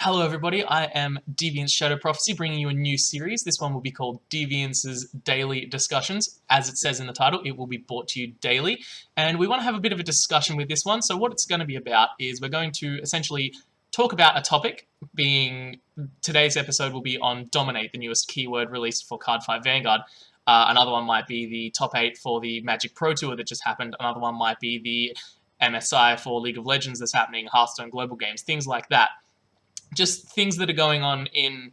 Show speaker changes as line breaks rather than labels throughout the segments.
Hello everybody, I am Deviance Shadow Prophecy, bringing you a new series. This one will be called Deviance's Daily Discussions. As it says in the title, it will be brought to you daily, and we want to have a bit of a discussion with this one. So what it's going to be about is we're going to essentially talk about a topic, being today's episode will be on Dominate, the newest keyword released for Card 5 Vanguard. Another one might be the top 8 for the Magic Pro Tour that just happened. Another one might be the MSI for League of Legends that's happening, Hearthstone Global Games, things like that. Just things that are going on in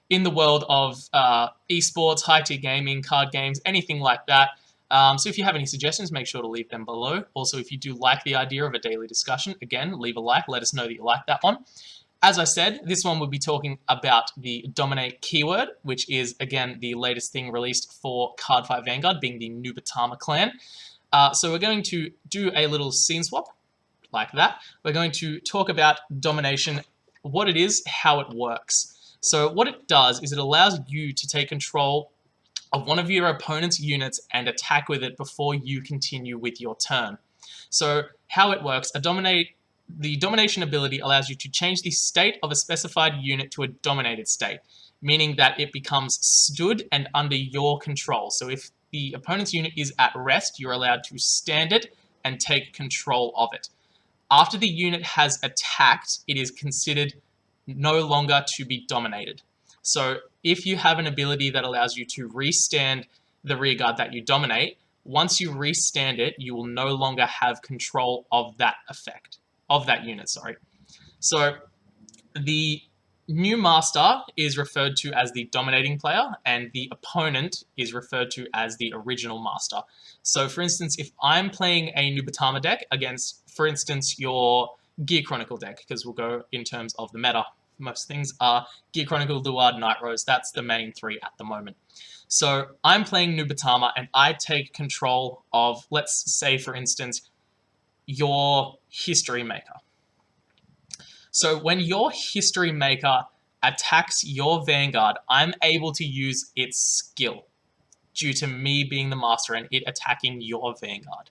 the world of esports, high-tier gaming, card games, anything like that. So if you have any suggestions, make sure to leave them below. Also, if you do like the idea of a daily discussion, again, leave a like. Let us know that you like that one. As I said, this one will be talking about the Dominate keyword, which is, again, the latest thing released for Card 5 Vanguard, being the Nubatama clan. So we're going to do a little scene swap, like that. We're going to talk about domination, what it is, how it works. So what it does is it allows you to take control of one of your opponent's units and attack with it before you continue with your turn. So how it works, the domination ability allows you to change the state of a specified unit to a dominated state, meaning that it becomes stood and under your control. So if the opponent's unit is at rest, you're allowed to stand it and take control of it. After the unit has attacked, it is considered no longer to be dominated. So if you have an ability that allows you to restand the rearguard that you dominate, once you restand it, you will no longer have control of that effect, of that unit, sorry. So the new master is referred to as the dominating player, and the opponent is referred to as the original master. So for instance, if I'm playing a Nubatama deck against, for instance, your Gear Chronicle deck, because we'll go in terms of the meta, most things are Gear Chronicle, Luard, Night Rose, that's the main three at the moment. So I'm playing Nubatama and I take control of, let's say for instance, your History Maker. So when your History Maker attacks your Vanguard, I'm able to use its skill due to me being the master and it attacking your Vanguard.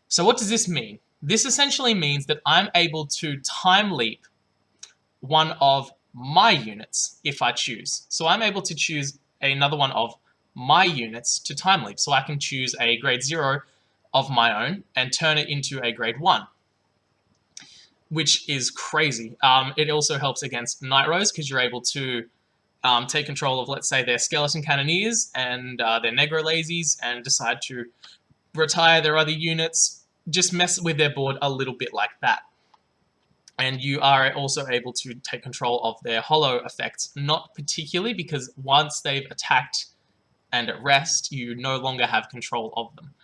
So what does this mean? This essentially means that I'm able to time leap one of my units if I choose. So I'm able to choose another one of my units to time leap. So I can choose a grade 0 of my own and turn it into a grade 1. Which is crazy. It also helps against Night Rose because you're able to take control of, let's say, their Skeleton Cannoneers and their Negro Lazies and decide to retire their other units, just mess with their board a little bit like that. And you are also able to take control of their Hollow effects, not particularly because once they've attacked and at rest, you no longer have control of them.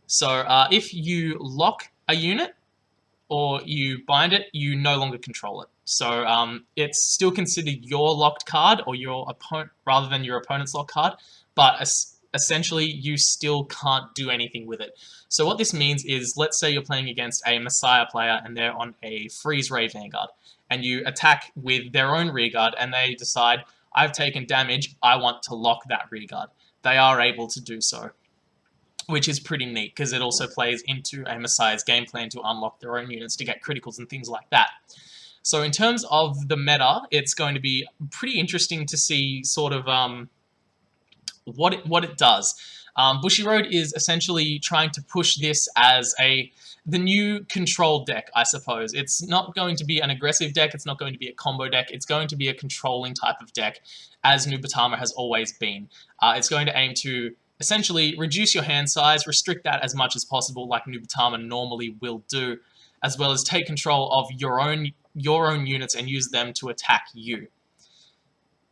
So if you lock a unit, or you bind it, you no longer control it. So it's still considered your locked card or your opponent rather than your opponent's locked card, but essentially you still can't do anything with it. So what this means is, let's say you're playing against a Messiah player and they're on a Freeze Ray Vanguard, and you attack with their own rearguard and they decide, I've taken damage, I want to lock that rearguard. They are able to do so, which is pretty neat because it also plays into a Messiah's game plan to unlock their own units to get criticals and things like that. So in terms of the meta, it's going to be pretty interesting to see sort of what it does. Bushiroad is essentially trying to push this as the new control deck, I suppose. It's not going to be an aggressive deck, it's not going to be a combo deck, it's going to be a controlling type of deck, as Nubatama has always been. It's going to aim to essentially reduce your hand size, restrict that as much as possible like Nubatama normally will do, as well as take control of your own units and use them to attack you.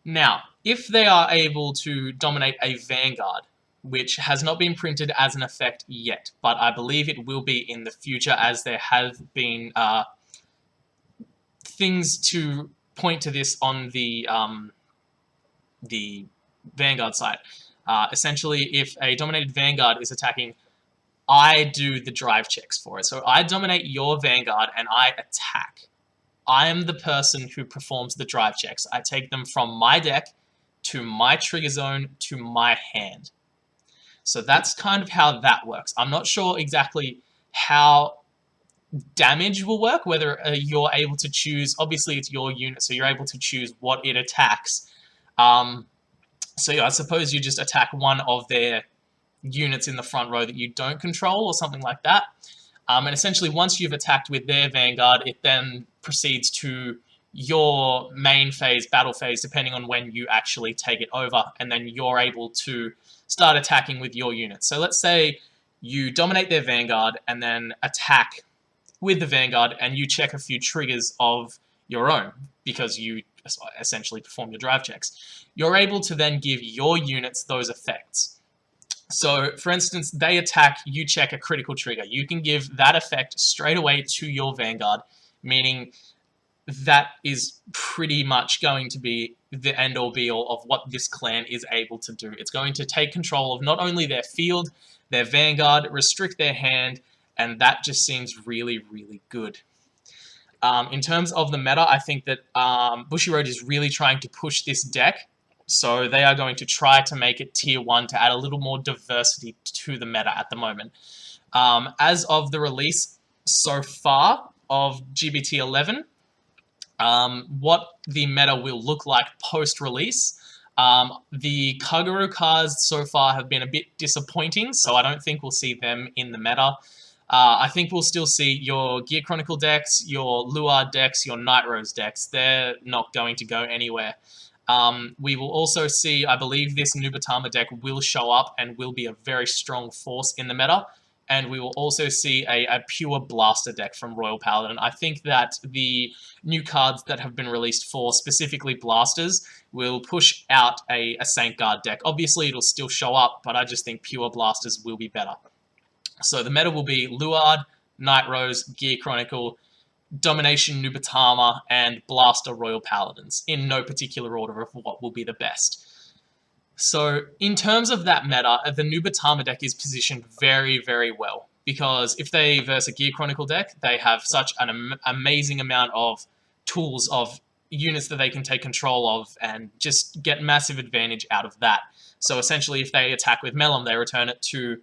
Now, if they are able to dominate a Vanguard, which has not been printed as an effect yet, but I believe it will be in the future as there have been things to point to this on the Vanguard side. Essentially, if a dominated Vanguard is attacking, I do the drive checks for it. So I dominate your Vanguard and I attack. I am the person who performs the drive checks. I take them from my deck to my trigger zone to my hand. So that's kind of how that works. I'm not sure exactly how damage will work, whether you're able to choose, obviously it's your unit, so you're able to choose what it attacks. So yeah, I suppose you just attack one of their units in the front row that you don't control or something like that. And essentially once you've attacked with their Vanguard, it then proceeds to your main phase, battle phase, depending on when you actually take it over, and then you're able to start attacking with your units. So let's say you dominate their Vanguard and then attack with the Vanguard, and you check a few triggers of your own because you essentially perform your drive checks. You're able to then give your units those effects. So, for instance, they attack, you check a critical trigger. You can give that effect straight away to your Vanguard, meaning that is pretty much going to be the end-all be-all of what this clan is able to do. It's going to take control of not only their field, their Vanguard, restrict their hand, and that just seems really, really good. In terms of the meta, I think that Bushiroad is really trying to push this deck, so they are going to try to make it tier 1 to add a little more diversity to the meta at the moment. As of the release so far of GBT 11, what the meta will look like post-release. The Kaguru cards so far have been a bit disappointing, so I don't think we'll see them in the meta. I think we'll still see your Gear Chronicle decks, your Luard decks, your Night Rose decks. They're not going to go anywhere. We will also see, I believe this Nubatama deck will show up and will be a very strong force in the meta. And we will also see a pure blaster deck from Royal Paladin. I think that the new cards that have been released for specifically blasters will push out a Saint Guard deck. Obviously, it'll still show up, but I just think pure blasters will be better. So the meta will be Luard, Night Rose, Gear Chronicle, Domination Nubatama, and Blaster Royal Paladins, in no particular order of what will be the best. So in terms of that meta, the Nubatama deck is positioned very, very well, because if they verse a Gear Chronicle deck, they have such an amazing amount of tools of units that they can take control of and just get massive advantage out of that. So essentially, if they attack with Melum, they return it to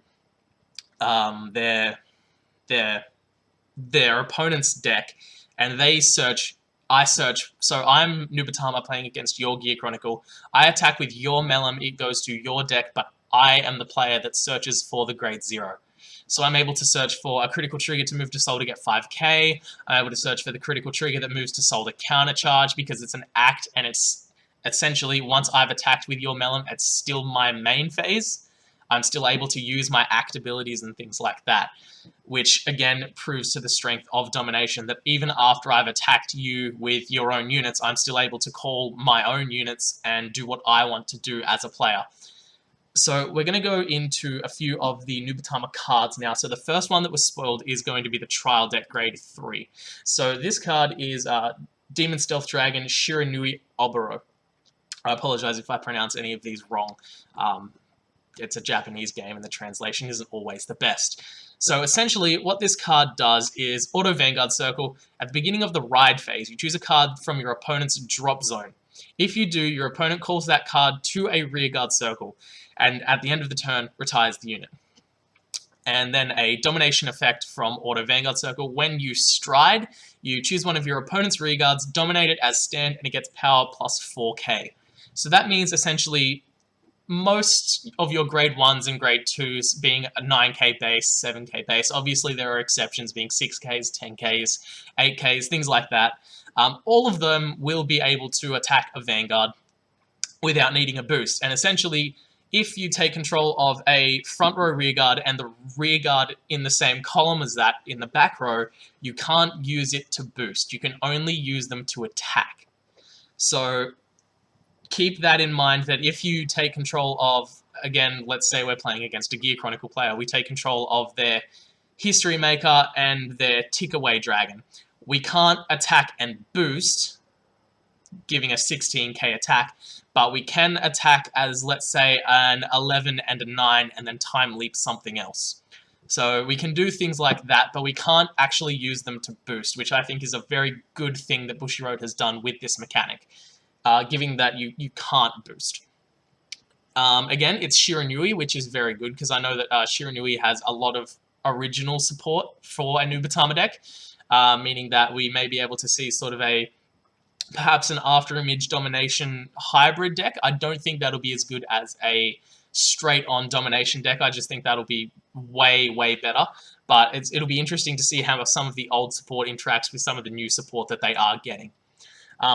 their opponent's deck, and they search. I search. So I'm Nubatama playing against your Gear Chronicle. I attack with your Melum. It goes to your deck, but I am the player that searches for the grade 0. So I'm able to search for a critical trigger to move to Soul to get 5k. I'm able to search for the critical trigger that moves to Soul to countercharge because it's an act, and it's essentially once I've attacked with your Melum, it's still my main phase. I'm still able to use my act abilities and things like that, which again proves to the strength of Domination that even after I've attacked you with your own units, I'm still able to call my own units and do what I want to do as a player. So we're going to go into a few of the Nubatama cards now. So the first one that was spoiled is going to be the Trial Deck Grade 3. So this card is Demon Stealth Dragon Shiranui Oboro. I apologize if I pronounce any of these wrong. It's a Japanese game and the translation isn't always the best. So essentially what this card does is auto Vanguard Circle. At the beginning of the ride phase, you choose a card from your opponent's drop zone. If you do, your opponent calls that card to a rearguard circle, and at the end of the turn, retires the unit. And then a domination effect from auto Vanguard Circle. When you stride, you choose one of your opponent's rearguards, dominate it as stand, and it gets power plus 4k. So that means essentially most of your grade 1s and grade 2s being a 9k base, 7k base. Obviously, there are exceptions being 6ks, 10ks, 8ks, things like that. All of them will be able to attack a Vanguard without needing a boost. And essentially, if you take control of a front row rearguard and the rearguard in the same column as that in the back row, you can't use it to boost. You can only use them to attack. So keep that in mind, that if you take control of, again, let's say we're playing against a Gear Chronicle player, we take control of their History Maker and their Tick-Away Dragon. We can't attack and boost, giving a 16k attack, but we can attack as, let's say, an 11 and a 9 and then time leap something else. So we can do things like that, but we can't actually use them to boost, which I think is a very good thing that Bushiroad has done with this mechanic. Giving that you can't boost. Again, it's Shiranui, which is very good, because I know that Shiranui has a lot of original support for a Nubatama deck, meaning that we may be able to see sort of perhaps an after image domination hybrid deck. I don't think that'll be as good as a straight on domination deck. I just think that'll be way, way better. But it'll be interesting to see how some of the old support interacts with some of the new support that they are getting.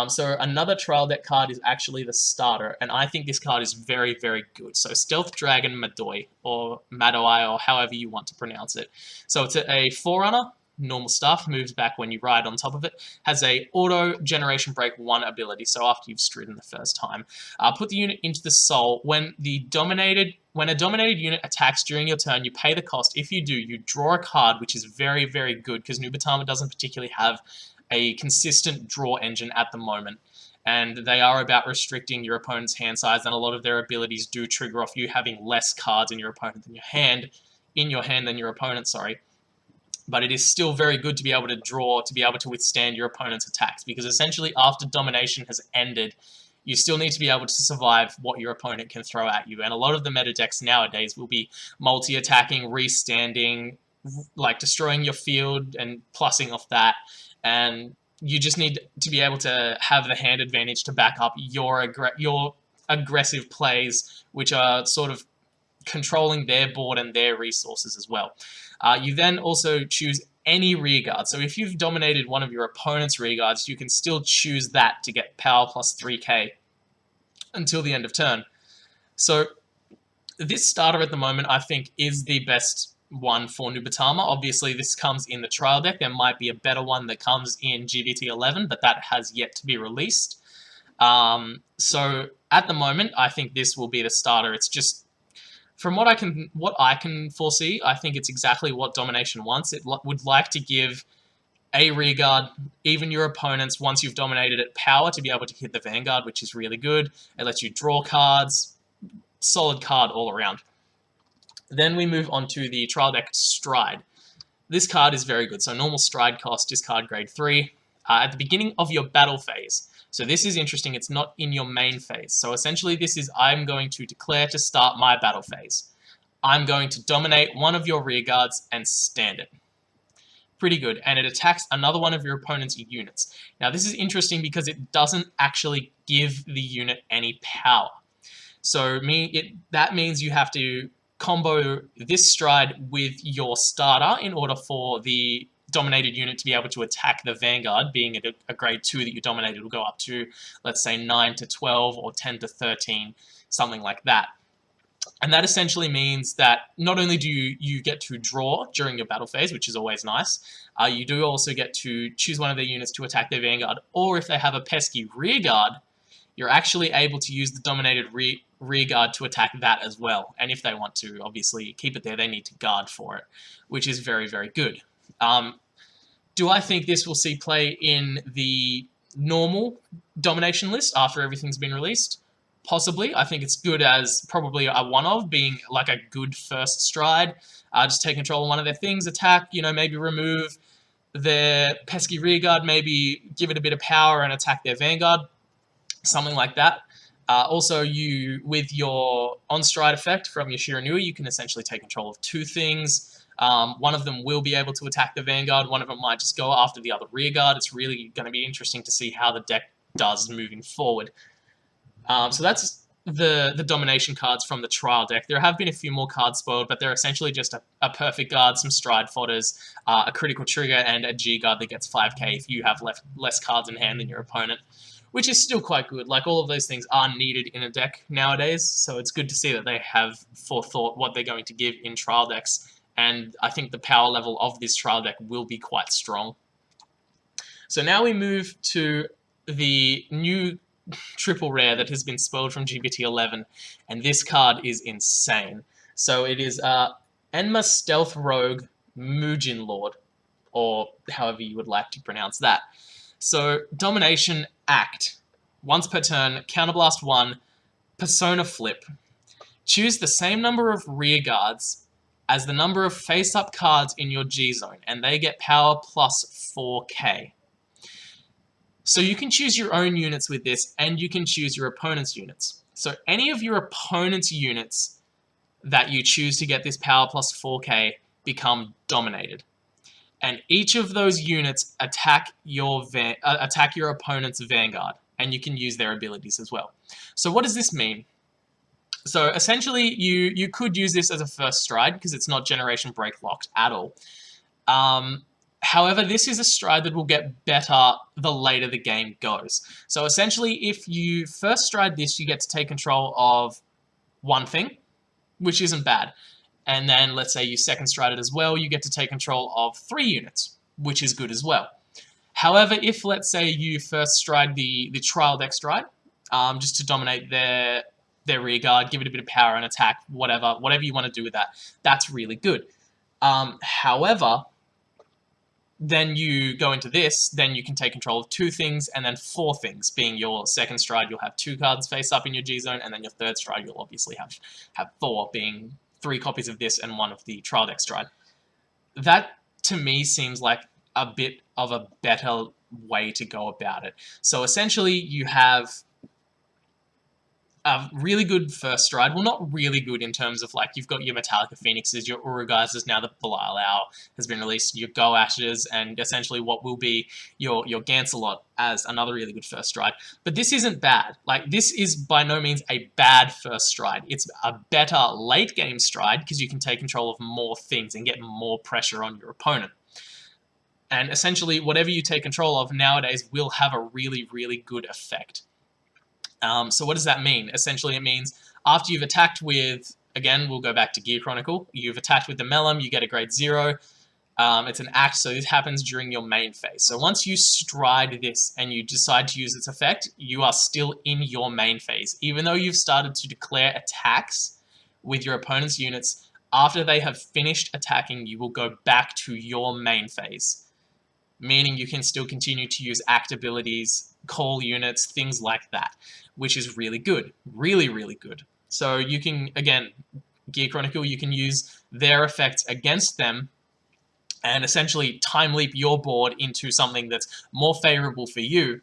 So another trial deck card is actually the starter, and I think this card is very, very good. So Stealth Dragon Madoi, or Madoi, or however you want to pronounce it. So it's a Forerunner, normal stuff, moves back when you ride on top of it, has a auto generation break 1 ability, so after you've stridden the first time. Put the unit into the soul. When a dominated unit attacks during your turn, you pay the cost. If you do, you draw a card, which is very, very good, because Nubatama doesn't particularly have a consistent draw engine at the moment, and they are about restricting your opponent's hand size, and a lot of their abilities do trigger off you having less cards in your opponent than your hand, than your opponent, sorry. But it is still very good to be able to draw, to be able to withstand your opponent's attacks, because essentially after domination has ended, you still need to be able to survive what your opponent can throw at you, and a lot of the meta decks nowadays will be multi-attacking, restanding, like destroying your field and plussing off that, and you just need to be able to have the hand advantage to back up your aggressive plays, which are sort of controlling their board and their resources as well. You then also choose any rearguard. So if you've dominated one of your opponent's rearguards, you can still choose that to get power plus 3k until the end of turn. So this starter at the moment, I think, is the best one for Nubatama. Obviously, this comes in the trial deck. There might be a better one that comes in GBT 11, but that has yet to be released. So at the moment, I think this will be the starter. It's just, from what I can foresee, I think it's exactly what Domination wants. It would like to give a rearguard, even your opponents, once you've dominated it, power to be able to hit the Vanguard, which is really good. It lets you draw cards. Solid card all around. Then we move on to the trial deck Stride. This card is very good. So normal Stride cost, discard grade 3. At the beginning of your battle phase. So this is interesting. It's not in your main phase. So essentially this is, I'm going to declare to start my battle phase. I'm going to dominate one of your rearguards and stand it. Pretty good. And it attacks another one of your opponent's units. Now this is interesting because it doesn't actually give the unit any power. So that means you have to combo this Stride with your starter in order for the dominated unit to be able to attack the Vanguard, being at a grade 2 that you dominated will go up to, let's say, 9 to 12 or 10 to 13, something like that. And that essentially means that not only do you get to draw during your battle phase, which is always nice, you do also get to choose one of their units to attack their Vanguard, or if they have a pesky rearguard, you're actually able to use the dominated rearguard to attack that as well. And if they want to, obviously, keep it there, they need to guard for it, which is very, very good. Do I think this will see play in the normal domination list after everything's been released? Possibly. I think it's good as probably a one-of, being like a good first Stride. Just take control of one of their things, attack, maybe remove their pesky rearguard, maybe give it a bit of power and attack their Vanguard. Something like that. Also, with your on-stride effect from your Shiranui, you can essentially take control of 2 things. One of them will be able to attack the Vanguard. One of them might just go after the other rearguard. It's really going to be interesting to see how the deck does moving forward. So that's the domination cards from the trial deck. There have been a few more cards spoiled, but they're essentially just a perfect guard, some stride fodders, a critical trigger, and a G guard that gets 5k if you have less cards in hand than your opponent, which is still quite good. Like, all of those things are needed in a deck nowadays, so it's good to see that they have forethought what they're going to give in trial decks, and I think the power level of this trial deck will be quite strong. So now we move to the new triple rare that has been spoiled from GBT 11, and this card is insane. So it is Enma Stealth Rogue Muujin Lord, or however you would like to pronounce that. So Domination Act. Once per turn, Counterblast 1, Persona Flip. Choose the same number of rear guards as the number of face-up cards in your G-Zone, and they get power plus 4k. So you can choose your own units with this, and you can choose your opponent's units. So any of your opponent's units that you choose to get this power plus 4k become dominated. And each of those units attack your opponent's vanguard, and you can use their abilities as well. So what does this mean? So essentially, you could use this as a first stride because it's not generation break locked at all. However, this is a stride that will get better the later the game goes. So essentially, if you first stride this, you get to take control of one thing, which isn't bad. And then let's say you second stride it as well, you get to take control of 3 units, which is good as well. However, if let's say you first stride the trial deck stride, just to dominate their rear guard, give it a bit of power and attack, whatever you want to do with that, that's really good. However, then you go into this, then you can take control of 2 things and then 4 things. Being your second stride, you'll have 2 cards face up in your G zone, and then your third stride, you'll obviously have 4, being 3 copies of this and 1 of the trial deck stride. That, to me, seems like a bit of a better way to go about it. So essentially, you have a really good first stride. Well, not really good in terms of, like, you've got your Metallica Phoenixes, your Urugazes, now that Belial Owl has been released, your Go Ashes, and essentially what will be your Gancelot as another really good first stride. But this isn't bad. Like, this is by no means a bad first stride. It's a better late game stride because you can take control of more things and get more pressure on your opponent. And essentially, whatever you take control of nowadays will have a really, really good effect. So what does that mean? Essentially, it means after you've attacked with, again, we'll go back to Gear Chronicle, you've attacked with the Melum, you get a grade 0. It's an act, so this happens during your main phase. So once you stride this and you decide to use its effect, you are still in your main phase. Even though you've started to declare attacks with your opponent's units, after they have finished attacking, you will go back to your main phase. Meaning you can still continue to use act abilities, call units, things like that, which is really good. Really, really good. So you can, again, Gear Chronicle, you can use their effects against them and essentially time leap your board into something that's more favorable for you.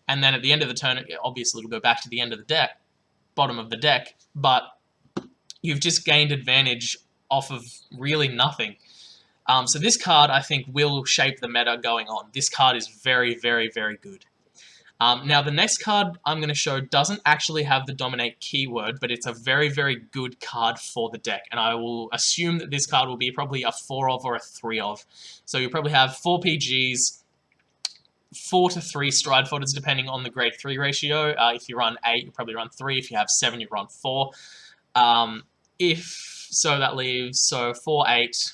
And then at the end of the turn, obviously it'll go back to the end of the deck, bottom of the deck, but you've just gained advantage off of really nothing. So this card, I think, will shape the meta going on. This card is very, very, very good. Now, the next card I'm going to show doesn't actually have the dominate keyword, but it's a very, very good card for the deck. And I will assume that this card will be probably a 4 of or a 3 of. So you'll probably have 4 PGs, 4 to 3 stride folders, depending on the grade 3 ratio. If you run 8, you'll probably run 3. If you have 7, you run 4. That leaves 4, 8...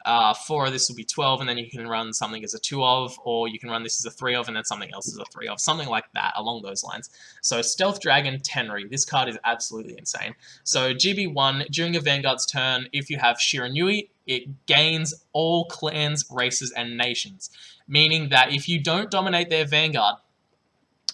4 of this will be 12, and then you can run something as a 2 of, or you can run this as a 3 of, and then something else as a 3 of, something like that, along those lines. So Stealth Dragon Tenri, this card is absolutely insane. So GB1, during your Vanguard's turn, if you have Shiranui, it gains all clans, races, and nations, meaning that if you don't dominate their Vanguard,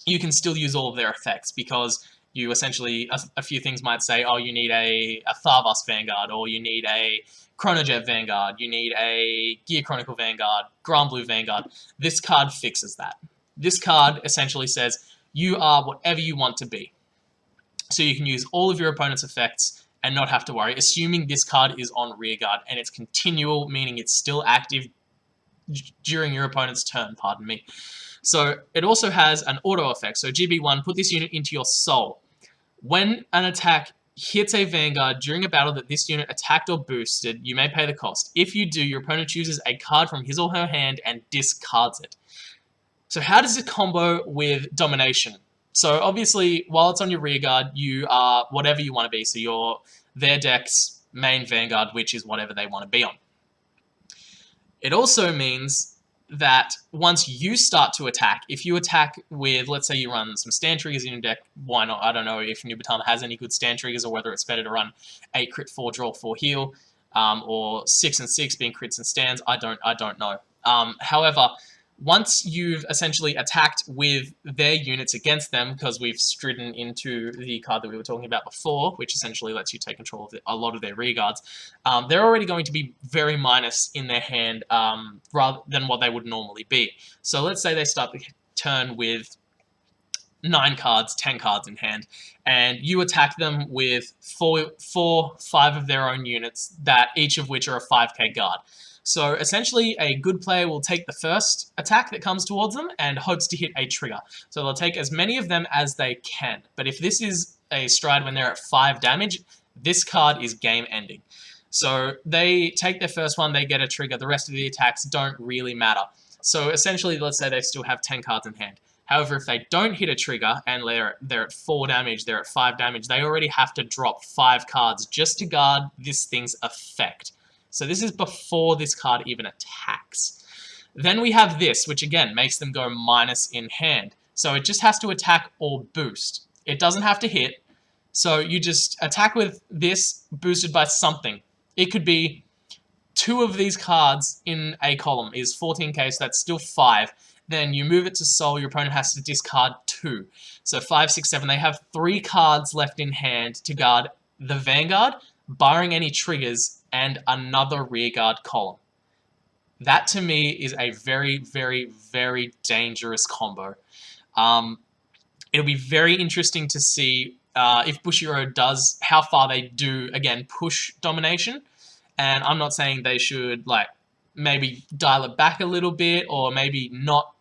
you can still use all of their effects, because you essentially, a few things might say, oh, you need a Tharvas Vanguard, or you need a Chronojet Vanguard, you need a Gear Chronicle Vanguard, Grand Blue Vanguard. This card fixes that. This card essentially says, you are whatever you want to be. So you can use all of your opponent's effects and not have to worry, assuming this card is on rearguard, and it's continual, meaning it's still active during your opponent's turn, pardon me. So it also has an auto effect. So GB1, put this unit into your soul. When an attack hits a Vanguard during a battle that this unit attacked or boosted, you may pay the cost. If you do, your opponent chooses a card from his or her hand and discards it. So how does it combo with Domination? So obviously, while it's on your rearguard, you are whatever you want to be. So you're their deck's main Vanguard, which is whatever they want to be on. It also means that once you start to attack, if you attack with, let's say you run some stand triggers in your deck, why not? I don't know if Nubatama has any good stand triggers, or whether it's better to run 8 crit, 4 draw, 4 heal, or 6 and 6 being crits and stands. I don't know. However, once you've essentially attacked with their units against them, because we've stridden into the card that we were talking about before, which essentially lets you take control of a lot of their rearguards, they're already going to be very minus in their hand rather than what they would normally be. So let's say they start the turn with 9 cards, 10 cards in hand, and you attack them with five of their own units, that each of which are a 5k guard. So essentially, a good player will take the first attack that comes towards them and hopes to hit a trigger. So they'll take as many of them as they can. But if this is a stride when they're at 5 damage, this card is game ending. So they take their first one, they get a trigger. The rest of the attacks don't really matter. So essentially, let's say they still have 10 cards in hand. However, if they don't hit a trigger and they're at 4 damage, they're at 5 damage, they already have to drop 5 cards just to guard this thing's effect. So this is before this card even attacks. Then we have this, which again makes them go minus in hand. So it just has to attack or boost. It doesn't have to hit. So you just attack with this boosted by something. It could be 2 of these cards in a column is 14k, so that's still 5. Then you move it to soul, your opponent has to discard 2. So 5, 6, 7, they have 3 cards left in hand to guard the Vanguard, barring any triggers, and another rearguard column. That, to me, is a very, very, very dangerous combo. It'll be very interesting to see if Bushiroad does, how far they do, again, push domination. And I'm not saying they should, like, maybe dial it back a little bit, or maybe not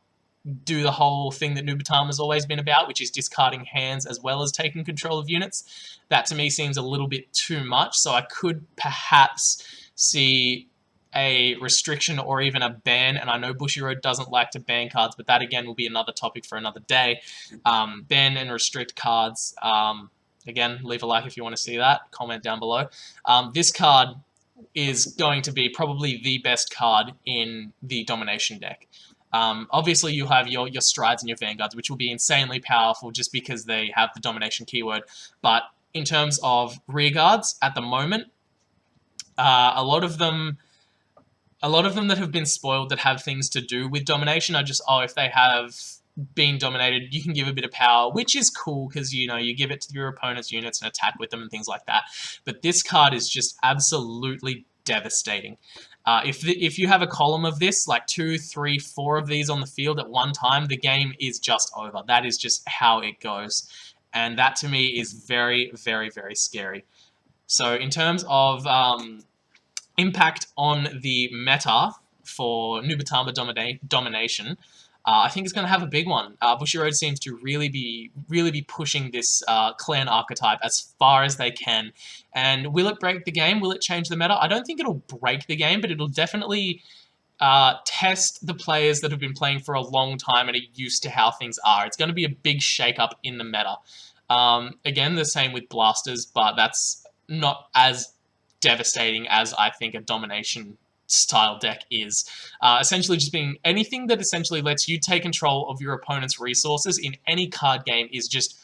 do the whole thing that Nubatama's always been about, which is discarding hands as well as taking control of units. That to me seems a little bit too much, so I could perhaps see a restriction or even a ban, and I know Bushiroad doesn't like to ban cards, but that again will be another topic for another day. Ban and restrict cards. Again, leave a like if you want to see that, comment down below. This card is going to be probably the best card in the domination deck. Obviously, you have your strides and your vanguards, which will be insanely powerful just because they have the domination keyword. But in terms of rearguards, at the moment, a lot of them that have been spoiled that have things to do with domination are just, oh, if they have been dominated, you can give a bit of power, which is cool because, you know, you give it to your opponent's units and attack with them and things like that. But this card is just absolutely devastating. If you have a column of this, like 2, 3, 4 of these on the field at one time, the game is just over. That is just how it goes. And that to me is very, very, very scary. So in terms of impact on the meta for Nubatama domination, I think it's going to have a big one. Bushiroad seems to really be pushing this clan archetype as far as they can. And will it break the game? Will it change the meta? I don't think it'll break the game, but it'll definitely test the players that have been playing for a long time and are used to how things are. It's going to be a big shake-up in the meta. Again, the same with blasters, but that's not as devastating as I think a domination style deck is. Essentially just being anything that essentially lets you take control of your opponent's resources in any card game is just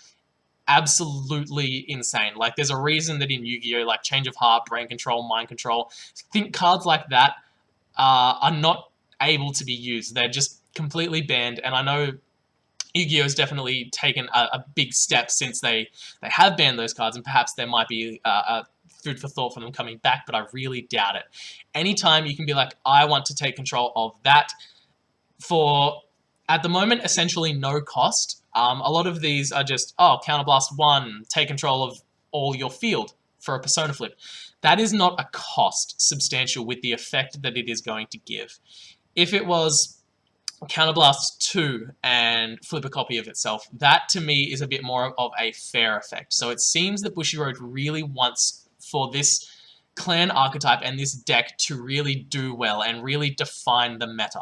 absolutely insane. Like, there's a reason that in Yu-Gi-Oh! Like Change of Heart, Brain Control, Mind Control, think cards like that are not able to be used. They're just completely banned, and I know Yu-Gi-Oh! Has definitely taken a big step since they have banned those cards, and perhaps there might be a food for thought for them coming back, but I really doubt it. Anytime you can be like, I want to take control of that for, at the moment, essentially no cost. A lot of these are just, oh, Counterblast 1, take control of all your field for a Persona Flip. That is not a cost substantial with the effect that it is going to give. If it was Counterblast 2 and flip a copy of itself, that to me is a bit more of a fair effect. So it seems that Bushiroad really wants for this clan archetype and this deck to really do well and really define the meta.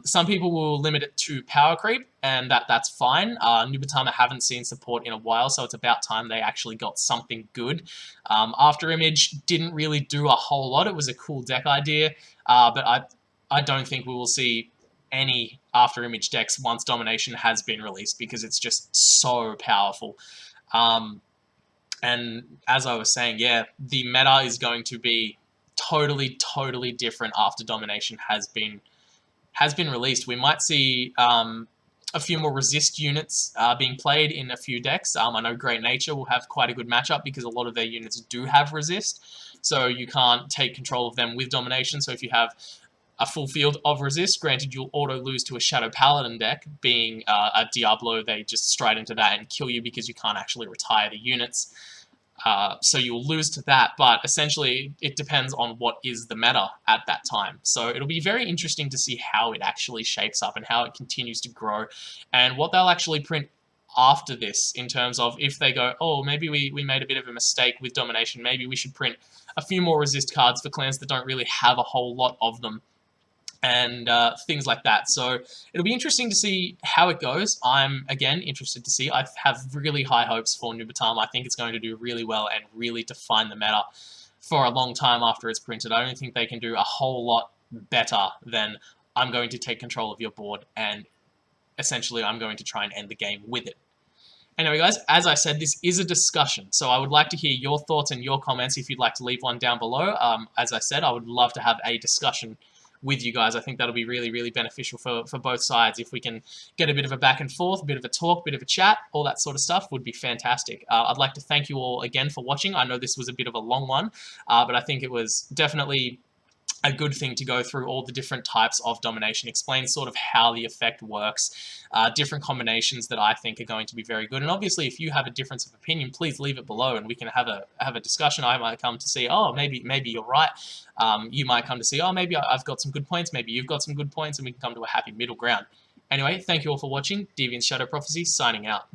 Some people will limit it to power creep, and that's fine. Nubatama haven't seen support in a while, so it's about time they actually got something good. After Image didn't really do a whole lot. It was a cool deck idea, but I don't think we will see any After Image decks once Domination has been released, because it's just so powerful. And as I was saying, yeah, the meta is going to be totally, totally different after Domination has been released. We might see a few more resist units being played in a few decks. I know Great Nature will have quite a good matchup because a lot of their units do have resist, so you can't take control of them with Domination. So if you have a full field of resist. Granted, you'll auto lose to a Shadow Paladin deck, being a Diablo. They just stride into that and kill you because you can't actually retire the units. So you'll lose to that, but essentially it depends on what is the meta at that time. So it'll be very interesting to see how it actually shapes up and how it continues to grow, and what they'll actually print after this, in terms of if they go, oh, maybe we made a bit of a mistake with domination, maybe we should print a few more resist cards for clans that don't really have a whole lot of them, and things like that. So it'll be interesting to see how it goes. I'm, again, interested to see. I have really high hopes for Nubatam. I think it's going to do really well and really define the meta for a long time after it's printed. I don't think they can do a whole lot better than I'm going to take control of your board and essentially I'm going to try and end the game with it. Anyway, guys, as I said, this is a discussion, so I would like to hear your thoughts and your comments if you'd like to leave one down below. As I said, I would love to have a discussion with you guys. I think that'll be really, really beneficial for both sides. If we can get a bit of a back and forth, a bit of a talk, a bit of a chat, all that sort of stuff would be fantastic. I'd like to thank you all again for watching. I know this was a bit of a long one, but I think it was definitely a good thing to go through all the different types of domination, explain sort of how the effect works, different combinations that I think are going to be very good. And obviously, if you have a difference of opinion, please leave it below and we can have a discussion. I might come to see, oh, maybe you're right. You might come to see, oh, maybe I've got some good points, maybe you've got some good points, and we can come to a happy middle ground. Anyway, thank you all for watching. Deviance Shadow Prophecy, signing out.